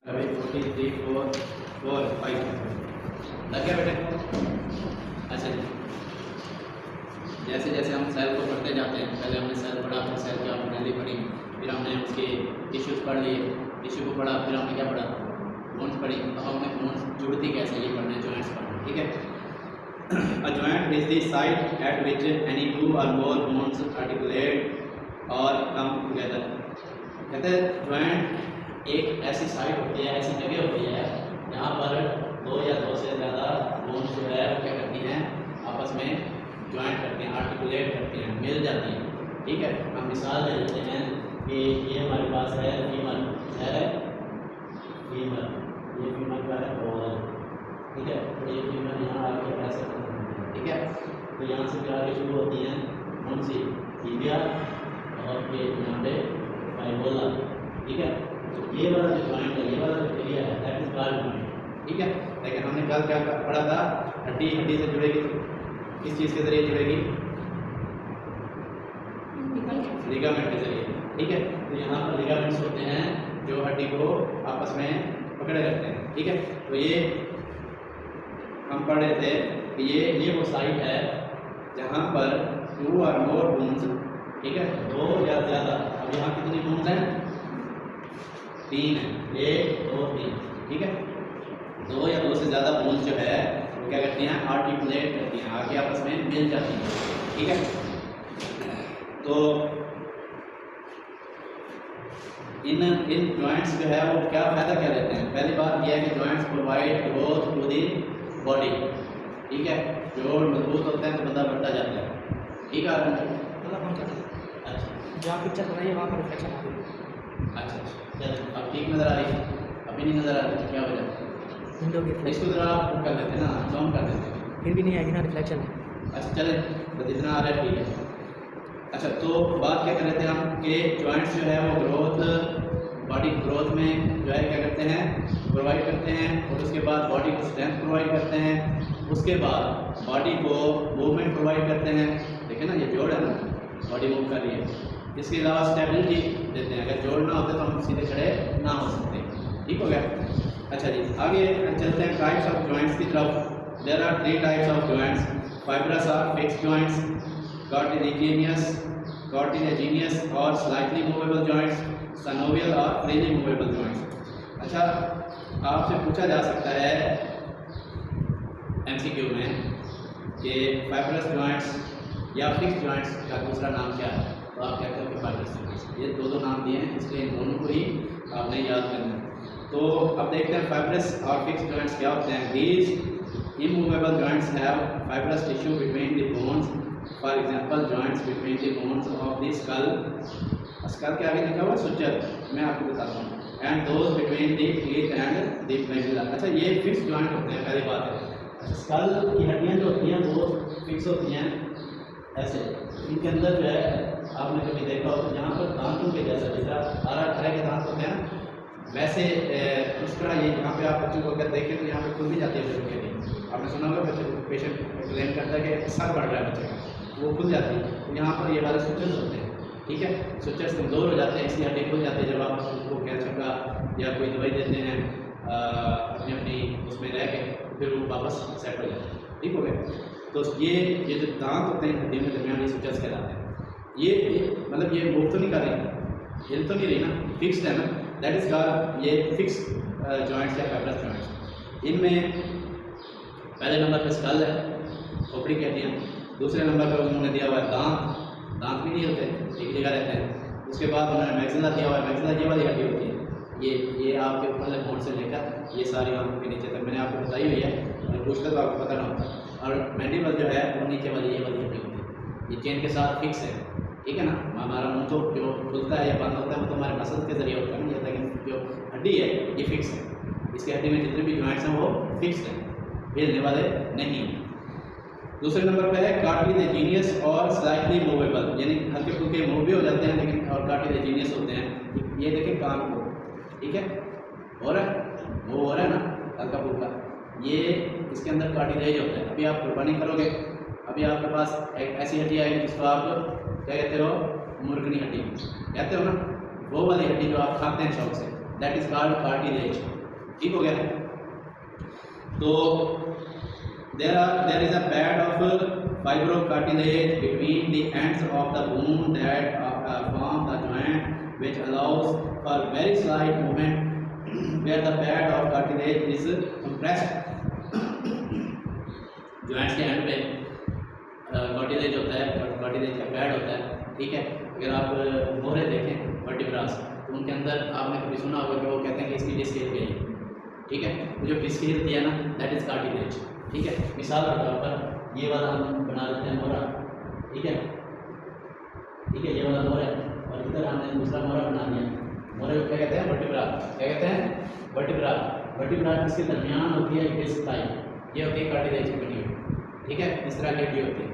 अभी 43, 4, 4, 5 लग गया बेटे। अच्छा जी, जैसे जैसे हम सेल को पढ़ते जाते हैं, पहले हमने सेल पढ़ा, फिर सेल की ऑर्गेनेलिटी पढ़ी, फिर हमने उसके टिश्यूज पढ़ लिए, टिश्यू को पढ़ा, फिर हमने क्या पढ़ा, बोन्स पढ़ी। अब हमने बोन्स जुड़ती कैसे ये पढ़ना है, जॉइंट्स पढ़ना, ठीक है। A joint is the site at which any two or more bones articulate or come together. कहते हैं जॉइंट एक ऐसी साइट होती है, ऐसी जगह होती है जहाँ पर दो या दो से ज़्यादा बोन्स जो है वो क्या करती हैं, आपस में जॉइंट करती हैं, आर्टिकुलेट करती हैं, मिल जाती हैं, ठीक है। हम मिसाल दे देते हैं कि ये हमारे पास है फीमर, है फीमर, ये फीमर का है और ठीक है, तो ये फीमर यहाँ आके ऐसे, ठीक है। तो यहाँ से फिर आगे शुरू होती हैं कौन सी, टीबिया, और ये यहाँ पे फाइबोला, ठीक है। तो ये वाला जो जॉइंट है, ये वाला जो एरिया है, दैट इज कॉल्ड जॉइंट, ठीक है। लेकिन हमने कल क्या पढ़ा था, हड्डी हड्डी से जुड़ेगी तो किस चीज़ के जरिए जुड़ेगी, लिगामेंट के जरिए, ठीक है। तो यहाँ पर लिगामेंट्स होते हैं जो हड्डी को आपस में पकड़े रहते हैं, ठीक है। तो ये हम पढ़ रहे थे कि ये वो साइट है जहाँ पर 2 और मोर बोन्स, ठीक है, 2 या ज़्यादा, अब यहाँ कितनी बोन्स हैं, 3 है, 1, 2, 3, ठीक है। 2 या 2 से ज़्यादा बोन्स जो है वो क्या करती हैं, आर्टिकुलेट करती हैं, आके आपस में मिल जाती हैं, ठीक है। तो इन जॉइंट्स जो है वो क्या फ़ायदा क्या देते हैं। पहली बात यह है कि joints provide growth to the body, ठीक है। जोड़ मजबूत होते हैं तो बंदा बढ़ता जाता है, ठीक है। अच्छा, जो आप पिक्चर बनाइए वहाँ पर रिफ्लेक्शन आ रही है। अच्छा, चलो अब ठीक नज़र आ रही है, अभी नहीं नज़र आ रही, क्या वजह, विंडो की इसको ज़रा आप कर देते हैं ना, जूम कर देते हैं, फिर भी नहीं आएगी ना, रिफ्लेक्शन है। अच्छा चले, बस इतना आ रहा है, ठीक है। अच्छा, तो बात क्या कर रहे थे हम कि जॉइंट्स जो है वो ग्रोथ, बॉडी ग्रोथ में जो है क्या करते हैं, प्रोवाइड करते हैं, और उसके बाद बॉडी को स्ट्रेंथ प्रोवाइड करते हैं, उसके बाद बॉडी को मूवमेंट प्रोवाइड करते हैं, देखिए ना ये जोड़ है ना, बॉडी मूव कर रही है। इसके अलावा स्टेबिलिटी देते हैं, अगर जोड़ ना होते तो हम सीधे खड़े ना हो सकते, ठीक हो गया। अच्छा जी, आगे चलते हैं टाइप्स ऑफ जॉइंट्स की तरफ। There are 3 types of joints, fibrous और फिक्स्ड जॉइंट्स, कार्टिलेजिनियस और स्लाइटली मूवेबल जॉइंट्स, सनोवियल और फ्रीली मूवेबल जॉइंट्स। अच्छा, आपसे पूछा जा सकता है एमसीक्यू में कि फाइब्रस जॉइंट्स या फिक्स्ड जॉइंट्स का दूसरा नाम क्या है, तो आप कहते हो कि फाइब्रस जॉइंट्स। ये दो नाम दिए हैं, इसलिए इन दोनों को ही आपने याद करना है। तो अब देखते हैं फाइब्रस और फिक्स्ड जॉइंट्स क्या होते हैं। These immovable joints have fibrous tissue between the bones, for example joints between the bones of the skull, skull के आगे लिखा हुआ सूचर, मैं आपको बताता हूँ, and those between the teeth and the maxilla. अच्छा, ये फिक्स जॉइंट होते हैं, पहली बात है। अच्छा, स्कल की हड्डियाँ जो होती हैं वो फिक्स होती हैं ऐसे, इनके अंदर जो है आपने कभी देखा हो तो यहाँ पर दांतों के जैसा, जैसा तरह के दांत होते हैं वैसे उस तरह ये यहाँ पे आप बच्चों को अगर देखें तो यहाँ पे खुल भी जाती है बच्चों के लिए। आपने सुना होगा बच्चे पेशेंट क्लेम करता है कि सर बढ़ रहा है बच्चे का, वो खुल जाती है। तो यहाँ पर ये वाले स्विचेस होते हैं, ठीक है। स्विचेस कमज़ोर हो जाते हैं, इसलिए हड्डी खुल जाती है। जब आप उनको कैल्शियम का या कोई दवाई देते हैं अपनी अपनी उसमें रह के, फिर वो वापस सेट हो जाते हैं, ठीक हो गया। तो ये जो दांत होते हैं हड्डी में दरमियानी स्विचेस कहलाते हैं। ये मतलब ये मूव तो नहीं कर रही, हिल तो नहीं रही ना, फिक्स्ड है ना, दैट इज कॉल्ड ये फिक्स जॉइंट्स या फाइब्रस जॉइंट्स। इनमें पहले नंबर पे स्कल है, खोपड़ी कहती हैं, दूसरे नंबर पर उन्होंने दिया हुआ है दांत, दांत भी नहीं होते, एक जगह रहते हैं। उसके बाद उन्होंने मैक्सिला दिया हुआ है, मैक्सिला ये वाली हड्डी होती है, ये आपके ऊपर बोन से लेकर ये सारी आंखों के नीचे तक मैंने आपको बताई हुई है, और पूछते तो आपको पता ना होता। और मैंडिबल जो है वो नीचे वाली ये वाली हड्डी होती है, ये चेन के साथ फिक्स है, ठीक है ना। हमारा मुंह तो जो खुलता है या बंद होता है वो तो हमारे मसल्स के जरिए होता है ना, लेकिन जो हड्डी है ये फिक्स है। इसकी हड्डी में जितने भी जॉइंट्स हैं वो फिक्स हैं, हिलने वाले नहीं हैं। दूसरे नंबर पे है कार्टिलेजिनियस और स्लाइटली मूवेबल, यानी हल्के फुल्के मूव भी हो जाते हैं लेकिन और कार्टिलेजिनियस होते हैं। ये देखें कान को, ठीक है, हो रहा है, वो हो रहा है ना हल्का फुल्का, ये इसके अंदर कार्टिलेज होता है। अभी आप कुर्बानी करोगे, अभी आपके पास एक ऐसी हड्डी आएगी जिसको आप क्या कहते हो, मुर्गनी हड्डी कहते हो ना, वो वाली हड्डी जो आप खाते हैं शौक से, दैट इज कॉल्ड कार्टिलेज। ठीक हो गया। तो there is a pad of fibrocartilage between the ends of the bone that form the joint, which allows for very slight movement where the pad of cartilage is compressed। joints के and पे cartilage होता है, cartilage का pad होता है। ठीक है, अगर आप मोहरे देखें वर्टिब्रास तो उनके अंदर आपने कभी सुना होगा कि वो कहते हैं कि इसकी डिस्क हिल गई है। ठीक है, तो जो डिस्क हिलती है ना, दैट इज कार्टिलेज। ठीक है, मिसाल के तौर पर ये वाला हम बना लेते हैं मोहरा। ठीक है, ठीक है, ये वाला मोहरा है और इधर हमने दूसरा मोहरा बना लिया। मोहरे को क्या कहते हैं? वर्टिब्रा। क्या कहते हैं? वर्टिब्रा। वर्टिब्रा इसके दरमियान होती है डिस्क टाइप, ये होती है कार्टिलेज की बनी हुई। ठीक है, इस तरह की हड्डी होती है,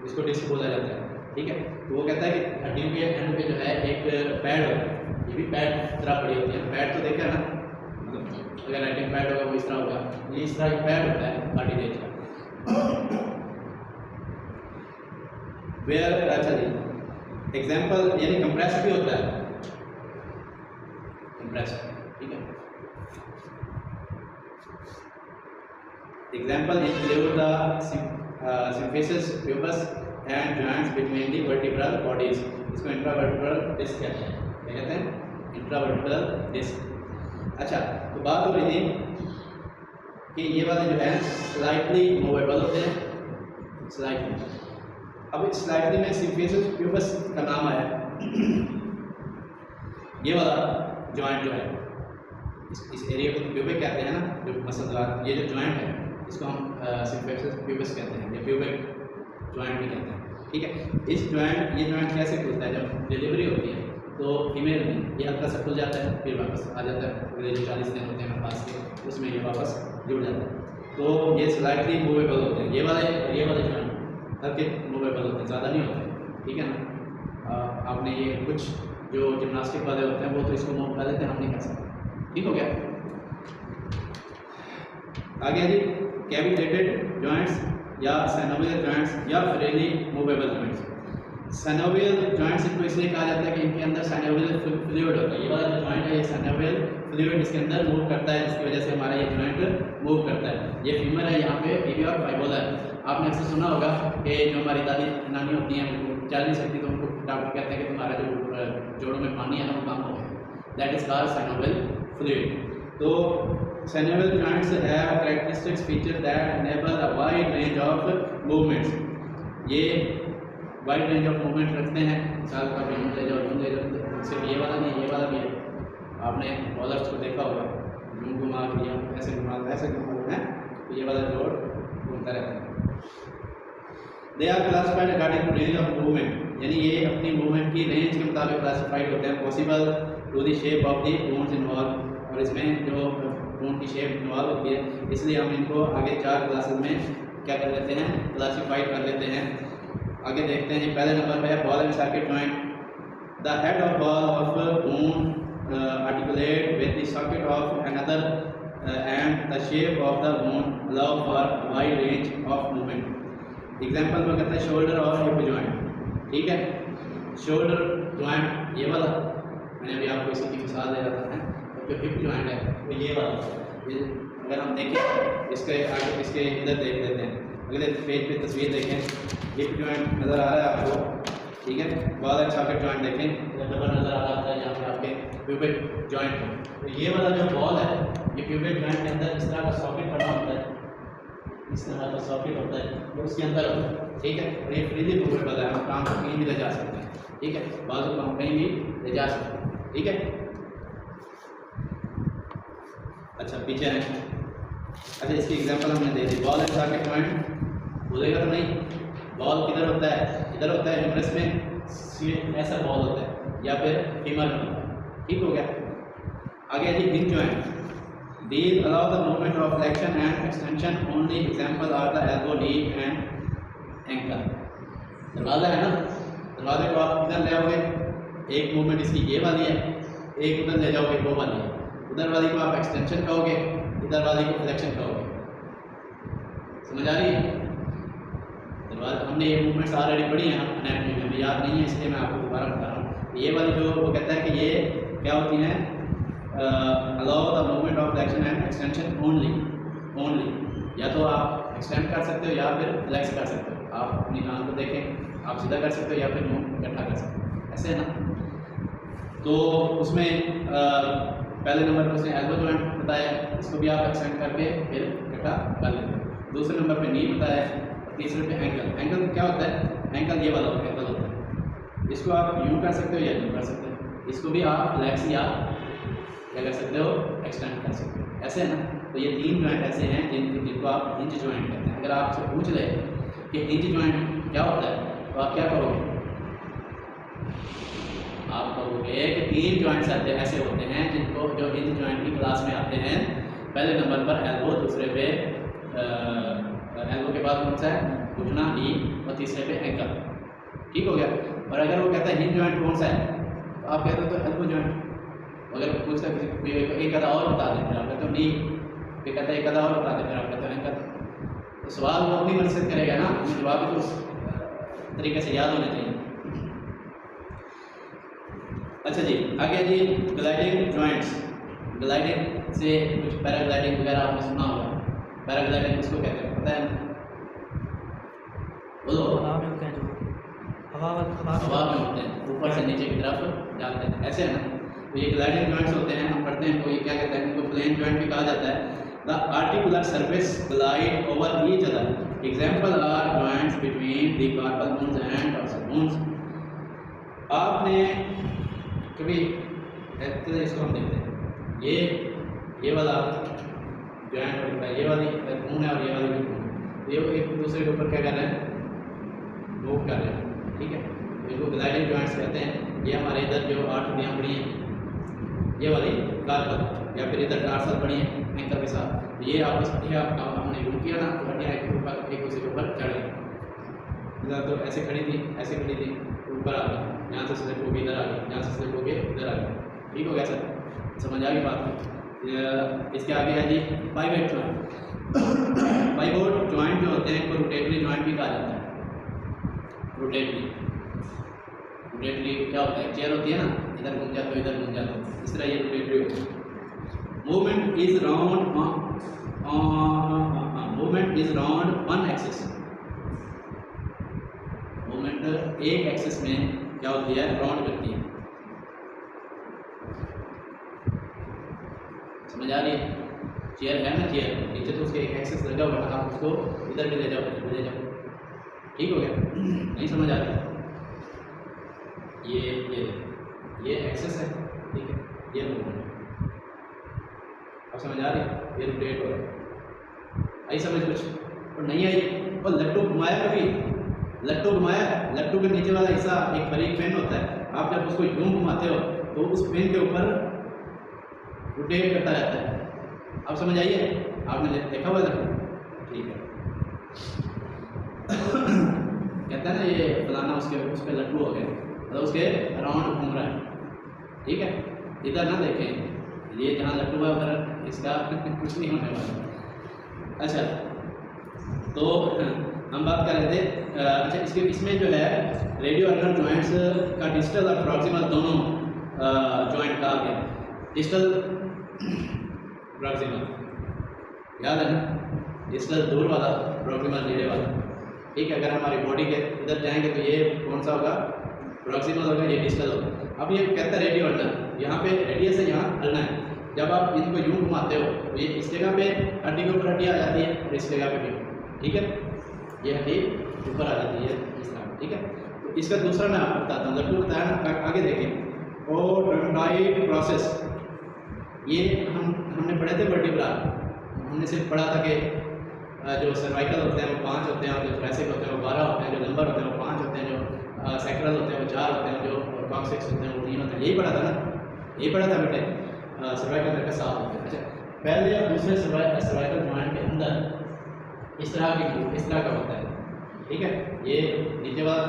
इसको डिस्क बोला जाता है। ठीक है, तो वो कहता है कि हड्डियों के एंड पे जो है एक पैड होता है, ये भी पैड तरह पड़ी होती है। पैड तो देखा ना, मतलब अगर राइटिंग पैड होगा वो इस तरह होगा, ये इस तरह का पैड होता है कार्टिलेज का। वेयर अच्छा जी एग्जाम्पल, यानी कंप्रेस भी होता है, कंप्रेस। ठीक है, example include the symphysis pubis and joints between the vertebral bodies. इसको इंट्रावर्टिब्रल डिस्क कहते हैं। क्या कहते हैं? इंट्रावर्टिब्रल डिस्क। अच्छा, तो बात हो रही थी कि ये वाले जो है स्लाइटली मूवेबल होते हैं, स्लाइटली। अब स्लाइटली में सिम्फिसिस प्यूबस का नाम आया। ये वाला जॉइंट जो है इस एरिया को प्यूबिक कहते हैं ना, जो मसलदार ये जो जॉइंट है इसको हम सिम्फिसिस प्यूबस कहते हैं या प्यूबिक जॉइंट भी कहते हैं। ठीक है, इस जॉइंट ये जॉइंट कैसे खुलता है? जब डिलीवरी होती है तो फीमेल में ये हल्का सा खुल जाता है, फिर वापस आ जाता है। अगले जो 40 दिन होते हैं पास के, उसमें ये वापस जुड़ जाता है। तो ये स्लाइटली मूवेबल होते हैं। ये वाले जॉइंट हल्के मूवेबल होते हैं, ज़्यादा नहीं होते। ठीक है ना, आपने ये कुछ जो जिम्नास्टिक वाले होते हैं वो तो इसको मूव कर देते हैं, हम नहीं कर सकते। ठीक हो गया। आगे जी कैविटेटेड जॉइंट्स या सैनोवियल जॉइंट्स या freely movable joints. Synovial joints इनको इसलिए कहा जाता है कि इनके अंदर सैनोवियल फ्लूइड होता है। ये वाला जो जॉइंट है ये सैनोवियल फ्लूइड इसके अंदर मूव करता है, जिसकी वजह से हमारा ये जॉइंट मूव करता है। ये फीमर है, यहाँ पे टिबिया और फाइबोला है। आपने अक्सर सुना होगा कि जो हमारी दादी नानी होती हैं वो चल नहीं सकती, तो उनको डॉक्टर कहते हैं कि तुम्हारा जो जोड़ों में पानी है ना वो कम हो गया। That is called synovial fluid. तो synovial joints have characteristics feature that enable a wide range of movements. ये वाइड रेंज ऑफ मूवमेंट रखते हैं। मिसाल का भी ले जाओ, सिर्फ ये वाला नहीं, ये वाला भी है। आपने बॉलर्स को देखा होगा, घुमा किया ऐसे घुमा है, तो ये वाला जोड़ घूमता रहता है। They are classified according to range of movement, यानी ये अपनी मूवमेंट की रेंज के मुताबिक क्लासिफाइड होते हैं। Possible to the shape of the bones involve, और इसमें जो बोन की शेप इन्वॉल्व होती है, इसलिए हम इनको आगे 4 क्लासेस में क्या कर लेते हैं? क्लासीफाइड कर लेते हैं। आगे देखते हैं जी, पहले नंबर पे है ball and socket joint. The head of ball of bone articulate with the socket of another and the shape of the bone allow for wide range of movement. Example में कहते हैं शोल्डर और hip joint. ठीक है, shoulder joint ये वाला, मैंने अभी आपको इसी की मिसाल दे रहा था। जो हिप जॉइंट है वो ये वाला, अगर हम देखें इसके आगे, इसके इधर देख लेते हैं, अगले पेज पे तस्वीर देखें, हिप जॉइंट नज़र आ रहा है आपको। ठीक है, बॉल एंड सॉकेट जॉइंट देखें, डबल नज़र आ रहा है यहाँ पे आपके प्यूबिक जॉइंट। तो ये वाला जो बॉल है ये प्यूबिक जॉइंट के अंदर इस तरह का सॉकेट बना होता है, इस तरह का सॉकेट होता है, वो उसके अंदर होता है। ठीक है, और ये फ्रीली मूवेबल है, हम काम को कहीं भी ले जा सकते हैं। ठीक है, बाजू को हम कहीं भी ले जा सकते हैं। ठीक है, अच्छा पीछे है। अच्छा, इसकी एग्जांपल हमने दे दी। बॉल एंड सॉकेट जॉइंट बोलेगा तो नहीं, बॉल किधर होता है? इधर होता है ह्यूमरस में, ऐसा बॉल होता है, या फिर फीमर में होता है। ठीक हो गया। आगे G hinge joint. These allow the movement of flexion and extension only. Example are the elbow, knee and ankle. दरवाज़ा है ना, दरवाजे को आप इधर ले आओगे, एक मूवमेंट इसकी ये वाली है, एक उधर ले जाओगे वो वाली है। उधर वाली को आप एक्सटेंशन कहोगे, इधर वाली को फ्लेक्शन कहोगे। समझ आ रही है? दरवाजा हमने ये मूवमेंट्स ऑलरेडी पढ़ी हैं एनाटॉमी में, याद नहीं है इसलिए मैं आपको दोबारा बता रहा हूँ। ये वाली जो वो कहता है कि ये क्या होती हैं, allow the movement of flexion and extension only, या तो आप एक्सटेंड कर सकते हो या फिर फ्लेक्स कर सकते हो। आप अपनी कान को देखें, आप सीधा कर सकते हो या फिर यूँ इकट्ठा कर सकते हो, ऐसे है ना। तो उसमें पहले नंबर पर उसने एल्बो जॉइंट बताया, इसको भी आप एक्सटेंड करके फिर इकट्ठा कर लेते हो। दूसरे नंबर पे नी बताया और तीसरे पे एंकल। एंकल क्या होता है? एंकल ये वाला एंकल होता है, इसको आप यूँ कर सकते हो या यूँ कर सकते हो, इसको भी आप फ्लेक्स या क्या कर सकते हो, एक्सटेंड कर सकते हो, ऐसे है ना। तो ये 3 जॉइंट ऐसे हैं जिनको आप हिंज जॉइंट कहते हैं। अगर आपसे पूछ ले कि हिंज जॉइंट क्या होता है तो आप क्या कहोगे? आप कहोगे कि 3 जॉइंट्स ऐसे होते हैं जिनको जो हिंज जॉइंट की क्लास में आते हैं। पहले नंबर पर एल्बो, दूसरे पे एल्बो के बाद कौन सा है? घुटना, नी, और तीसरे पे एंकल। ठीक हो गया। और अगर वो कहता है हिंज जॉइंट कौन सा है तो आप कहते हो तो एल्बो जॉइंट। अगर पूछता किसी एक आधा और बता दें फिर आप कहते हो नी, फिर कहता है एक आधा और बता दें फिर आप कहते हो एंकल। तो सवाल वो अपनी मर्जी से करेगा ना, जवाब भी तो उस तरीके से याद होने चाहिए। अच्छा जी, आगे जी ग्लाइडिंग जॉइंट्स। ग्लाइडिंग से कुछ पैराग्लाइडिंग वगैरह आपने सुना होगा। पैराग्लाइडिंग किसको कहते हैं पता है ना? बोलो। हवा में होते हैं जो हवा में होते हैं, ऊपर से नीचे की तरफ जाते हैं, ऐसे है ना। तो ये ग्लाइडिंग जॉइंट्स होते हैं, हम पढ़ते हैं तो ये क्या कहते हैं, इनको प्लेन जॉइंट भी कहा जाता है। The articular surface glide over each other. Example are joints between the carpal bones and dorsal bones. आपने कभी इसको हम देखते हैं, ये वाला जॉइंट होता है, ये वाली बोन है और ये वाली बोन, ये एक दूसरे के ऊपर क्या कर रहे हैं? मूव कर रहे हैं, ठीक है। इनको ग्लाइडिंग जॉइंट्स कहते हैं। ये हमारे इधर जो 8 हड्डियाँ पड़ी हैं, ये वाली कार्पल, या फिर इधर टार्सल पड़ी है एंकल के साथ, ये आपस में हमने यूँ किया ना तो हड्डियाँ एक दूसरे के ऊपर चढ़ गई। इधर तो ऐसे खड़ी थी, ऐसे खड़ी थी, ऊपर आ गई, यहाँ से स्लिप होकर इधर आ गई, यहाँ से स्लिप होकर इधर आ गई। ठीक हो गया सर? समझ आ गई बात? इसके आगे है जी पाइवोट जॉइंट। पाइवोट जॉइंट जो होते हैं इनको रोटेटरी जॉइंट भी कहा जाता है। रोटेटरी क्या होता है? चेयर होती है ना, इधर घूम जाते हो, इधर घूम जाते हो, इस तरह ये रोटेटरी होती है। Movement is round one axis. Movement एक एक्सिस में क्या होती है? राउंड करती है। समझ आ रही है? चेयर है ना, चेयर नीचे तो उसके एक एक्सिस लगा हुआ है, आप उसको इधर भी ले जाओ। ठीक हो गया? नहीं समझ आ रही? ये एक्सेस है, ठीक है, ये मूवमेंट अब समझ आ रही है? ये रोटेट हो रहा है, आई समझ कुछ? और नहीं आई? और लट्टू घुमाया कभी? लट्टू घुमाया, लट्टू के नीचे वाला हिस्सा एक बारीक पेन होता है, आप जब उसको यूं घुमाते हो तो उस पेन के ऊपर रोटेट करता रहता है। अब समझ आइए? आपने देखा हुआ लट्टू? ठीक है। कहता है ना ये फलाना उस पर लट्टू हो गया, मतलब उसके राउंड घूम रहा है, ठीक है। इधर ना देखें, ये जहाँ लट्टू है उधर इसका कुछ नहीं होने वाला। अच्छा, तो हम बात कर रहे थे। अच्छा, इसमें जो है रेडियो अल्नर जॉइंट्स का डिस्टल और प्रॉक्सिमल दोनों जॉइंट कहा गया। डिस्टल प्रॉक्सिमल याद है ना? डिस्टल दूर वाला, प्रॉक्सिमल नेड़े वाला, ठीक है। अगर हमारी बॉडी के इधर जाएंगे तो ये कौन सा होगा? प्रॉक्सिमल होगा, ये डिस्टल होगा। अब ये कहता है रेडियो अल्नर, यहाँ पे रेडियस है, यहाँ अल्नर है। जब आप इनको यूं घुमाते हो तो ये इस जगह पे हड्डी के ऊपर हड्डी आ जाती है और इस जगह पे भी, ठीक है, ये हड्डी ऊपर आ जाती है इस तरह, ठीक है। तो इसका दूसरा मैं आपको बताता हूँ, लट्टू बताया ना, आगे देखें। ओडोंटाइड प्रोसेस, ये हमने पढ़े थे वर्टिब्रा, हमने सिर्फ पढ़ा था कि जो सर्वाइकल होते हैं वो 5 होते हैं और जो थोरेसिक होते हैं वो 12 होते हैं, जो लंबर होते हैं वो 5 होते हैं, जो सैक्रल होते हैं वो 4 होते हैं, जो कॉक्सिक्स होते हैं वो 3 होते हैं। यही पढ़ा था ना? यही पढ़ा था बेटे। सर्वाइकल करके 7 होते हैं। अच्छा, पहले और दूसरे सर्वाइकल जॉइंट के अंदर इस तरह का होता है, ठीक है। ये नीचे वाला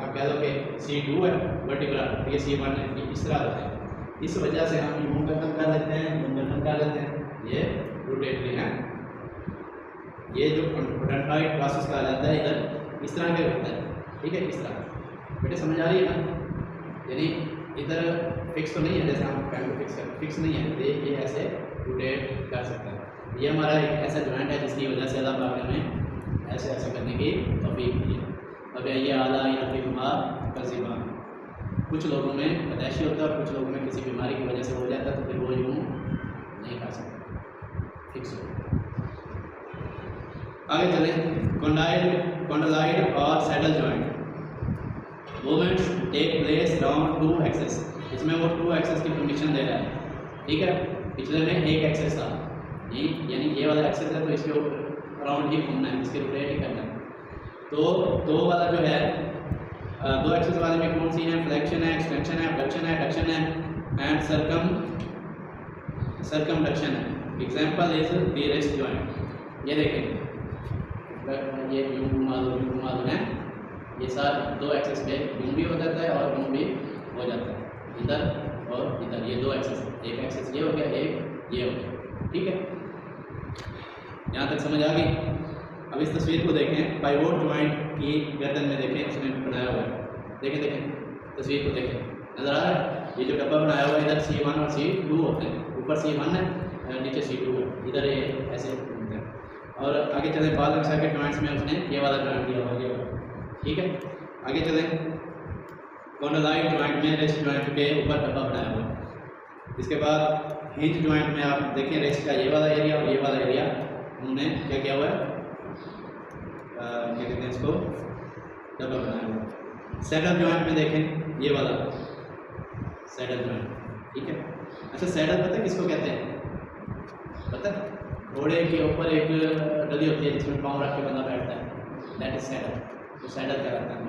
आप कह दो कि C2 है वर्टिब्रा, ये C1 है, ये इस तरह होता है। इस वजह से हम यूं गर्दन कर लेते हैं, यूं गर्दन कर लेते हैं, ये रोटेटरी है। ये जो ओडोंटाइड प्रोसेस कहा जाता है, इधर इस तरह के होता है, ठीक है, इस तरह। बेटे समझ आ रही है ना? यानी इधर फिक्स तो नहीं है, जैसे हम पैन को फिक्स नहीं है, ये ऐसे रोटेट कर सकता है। ये हमारा एक ऐसा जॉइंट है जिसकी वजह से अल्लाह पाक ने हमें ऐसे ऐसे करने की तौफीक दी है। अब ये आला या फिर बीमार का ज़िबान, कुछ लोगों में पैदाइशी होता है और कुछ लोगों में किसी बीमारी की वजह से हो जाता है, तो फिर वो यूँ नहीं खा सकते, फिक्स हो। आगे चलें, कॉन्डलाइड और saddle joint movements take place around 2 axes. इसमें वो 2 एक्सेस की परमिशन दे रहा है, ठीक है। पिछले में 1 एक्सेस था, ये यानी ये वाला एक्सेस है तो इसके अराउंड ही घूमना है, इसके रोटेट ही करना है। तो 2 वाला जो है 2 एक्सेस वाले में कौन सी है, फ्लेक्शन है, एक्सटेंशन है, एबडक्शन है, एडक्शन है एंड सर्कमडक्शन है। Example is the wrist joint. ये देखें, ये यूं घुमा दो है, ये सारे 2 एक्सेस पे यूं भी हो जाता है और यूं भी हो जाता है, इधर और इधर, ये 2 एक्सेस, एक एक्सेस ये हो गया, एक ये हो गया, ठीक है। यहाँ तक समझ आ गई। अब इस तस्वीर को देखें, पाइवोट जॉइंट की गर्दन में देखें, उसने बनाया हुआ है, देखें तस्वीर को देखें, नज़र आ रहा है। ये जो डब्बा बनाया हुआ है, इधर C1 और C2 होते हैं, ऊपर C1 है, नीचे C2 है, इधर ये ऐसे घूमते हैं। और आगे चलें, बाल और सर्किट जॉइंट्स में उसने ये वाला जॉइंट दिया हुआ है, ठीक है। आगे चलें, कॉन्डलाइड जॉइंट में रेस्ट जॉइंट के ऊपर डब्बा बनाया हुआ है। इसके बाद हिंज जॉइंट में आप देखें, रेस्ट का ये वाला एरिया और ये वाला एरिया उन्होंने क्या किया हुआ है, क्या कहते हैं इसको, डब्बा बनाया हुआ है। सैडल जॉइंट में देखें, ये वाला सैडल जॉइंट, ठीक है। अच्छा, सैडल पता है किसको कहते हैं, पता है? घोड़े के ऊपर एक डली होती है जिसमें पाँव रख के बंदा बैठता है, दैट इज सैडल। तो सैडल कहलाता है।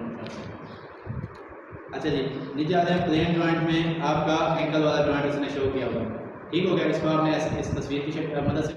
अच्छा जी, नीचे आते हैं, प्लेन जॉइंट में आपका एंकल वाला जॉइंट उसने शो किया हुआ है, ठीक हो गया। इसको आपने इस तस्वीर की मदद से